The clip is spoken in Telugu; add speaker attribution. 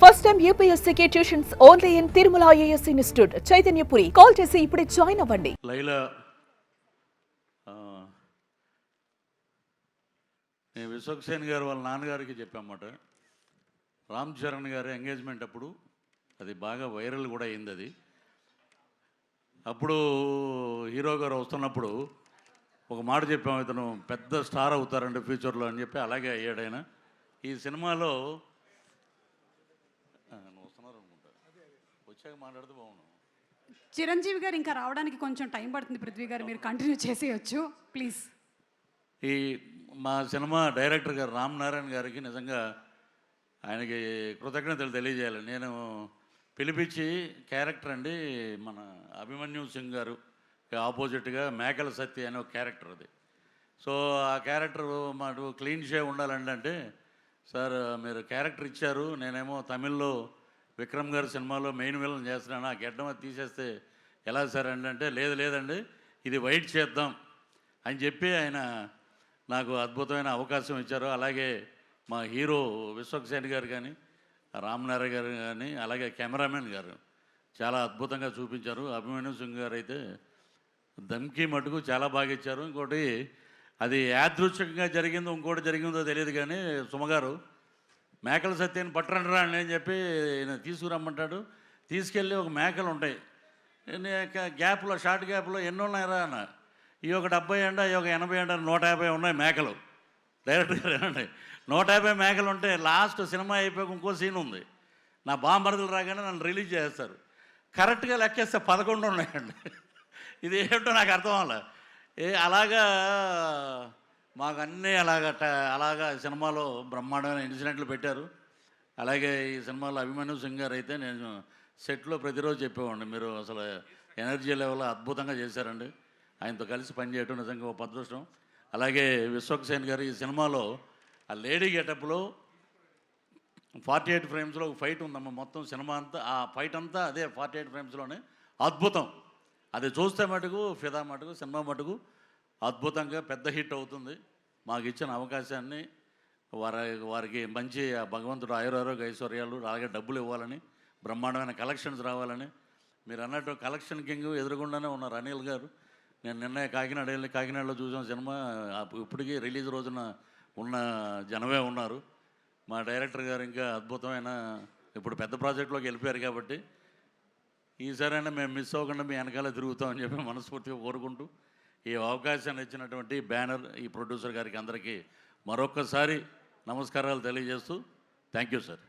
Speaker 1: ఫస్ట్ టైం యూపీఎస్సీకి tuitions only in Tirumala IAS institute Chaitanyapuri. Call చేసి ఇప్పుడే జాయిన్ అవ్వండి.
Speaker 2: లైలా నేను విశ్వక్సేన్ గారు వాళ్ళ నాన్నగారికి చెప్పామాట. రామ్ చరణ్ గారి ఎంగేజ్మెంట్ అప్పుడు అది బాగా వైరల్ కూడా అయింది. అది అప్పుడు హీరో గారు వస్తున్నప్పుడు ఒక మాట చెప్పాము, ఇతను పెద్ద స్టార్ అవుతారండి ఫ్యూచర్లో అని చెప్పి. అలాగే అయ్యాడు ఆయన. ఈ సినిమాలో వచ్చాక మాట్లాడితే బాగున్నాను.
Speaker 3: చిరంజీవి గారు ఇంకా రావడానికి కొంచెం టైం పడుతుంది. పృథ్వీ గారు మీరు కంటిన్యూ చేసేయచ్చు ప్లీజ్.
Speaker 2: ఈ మా సినిమా డైరెక్టర్ గారు రామ్ నారాయణ గారికి నిజంగా ఆయనకి కృతజ్ఞతలు తెలియజేయాలి. నేను పిలిపించి క్యారెక్టర్ అండి మన అభిమన్యు సింగ్ గారు ఆపోజిట్గా మేకల సత్య అనే ఒక క్యారెక్టర్ అది. సో ఆ క్యారెక్టర్ మాకు క్లీన్ షేవ్ ఉండాలండి అంటే, సార్ మీరు క్యారెక్టర్ ఇచ్చారు, నేనేమో తమిళ్లో విక్రమ్ గారి సినిమాలో మెయిన్ విలన్ చేస్తున్నాను, ఆ గెడ్డం అది తీసేస్తే ఎలా సార్ అంటే లేదండి ఇది వైట్ చేద్దాం అని చెప్పి ఆయన నాకు అద్భుతమైన అవకాశం ఇచ్చారు. అలాగే మా హీరో విశ్వక్సేన్ గారు కానీ, రామ్నారాయణ గారు కానీ, అలాగే కెమెరామెన్ గారు చాలా అద్భుతంగా చూపించారు. అభిమన్యు సింగ్ గారు అయితే దమ్కి మటుకు చాలా బాగా ఇచ్చారు. ఇంకోటి అది యాదృచ్ఛికంగా జరిగిందో ఇంకోటి జరిగిందో తెలియదు కానీ, సుమగారు మేకల సత్యాన్ని పట్టరండి అని చెప్పి తీసుకురమ్మంటాడు. తీసుకెళ్ళి ఒక మేకలు ఉంటాయి గ్యాప్లో, షార్ట్ గ్యాప్లో ఎన్ని ఉన్నాయరా అన్న, ఈ ఒక 70 అండి, ఈ ఒక 80 అండి, 150 ఉన్నాయి మేకలు. డైరెక్ట్ గారు ఏమండి 150 మేకలు ఉంటే లాస్ట్ సినిమా అయిపోయాక ఇంకో సీన్ ఉంది, నా బాంబరదలు రాగానే నన్ను రిలీజ్ చేస్తారు. కరెక్ట్గా లెక్కేస్తే 11 ఉన్నాయండి. ఇది ఏంటో నాకు అర్థం అవ్వాలి. అలాగా మాకు అన్నీ అలాగా సినిమాలో బ్రహ్మాండమైన ఇన్సిడెంట్లు పెట్టారు. అలాగే ఈ సినిమాలో అభిమన్యు సింగ్ గారు అయితే నేను సెట్లో ప్రతిరోజు చెప్పేవాడిని, మీరు అసలు ఎనర్జీ లెవెల్ అద్భుతంగా చేశారండి. ఆయనతో కలిసి పనిచేయడం నిజంగా ఒక అదృష్టం. అలాగే విశ్వక్సేన్ గారు ఈ సినిమాలో ఆ లేడీ గెటప్లో 48 ఫ్రేమ్స్లో ఒక ఫైట్ ఉందమ్మా. మొత్తం సినిమా అంతా ఆ ఫైట్ అంతా అదే 48 ఫ్రేమ్స్లోనే అద్భుతం. అది చూస్తే మటుకు ఫిదా మటుకు సినిమా మటుకు అద్భుతంగా పెద్ద హిట్ అవుతుంది. మాకు ఇచ్చిన అవకాశాన్ని వారికి మంచి భగవంతుడు ఆయురారోగ్య ఐశ్వర్యాలు, అలాగే డబ్బులు ఇవ్వాలని, బ్రహ్మాండమైన కలెక్షన్స్ రావాలని. మీరు అన్నట్టు కలెక్షన్ కింగ్ ఎదురుగుండానే ఉన్నారు అనిల్ గారు. నేను నిన్న కాకినాడ వెళ్ళి కాకినాడలో చూసిన సినిమా ఇప్పటికీ రిలీజ్ రోజున ఉన్న జనమే ఉన్నారు. మా డైరెక్టర్ గారు ఇంకా అద్భుతమైన ఇప్పుడు పెద్ద ప్రాజెక్టులోకి వెళ్ళిపోయారు కాబట్టి ఈసారైనా మేము మిస్ అవ్వకుండా మీ వెనకాల తిరుగుతామని చెప్పి మనస్ఫూర్తిగా కోరుకుంటూ, ఈ అవకాశాన్ని ఇచ్చినటువంటి బ్యానర్, ఈ ప్రొడ్యూసర్ గారికి అందరికీ మరొక్కసారి నమస్కారాలు తెలియజేస్తూ థ్యాంక్ యూ సార్.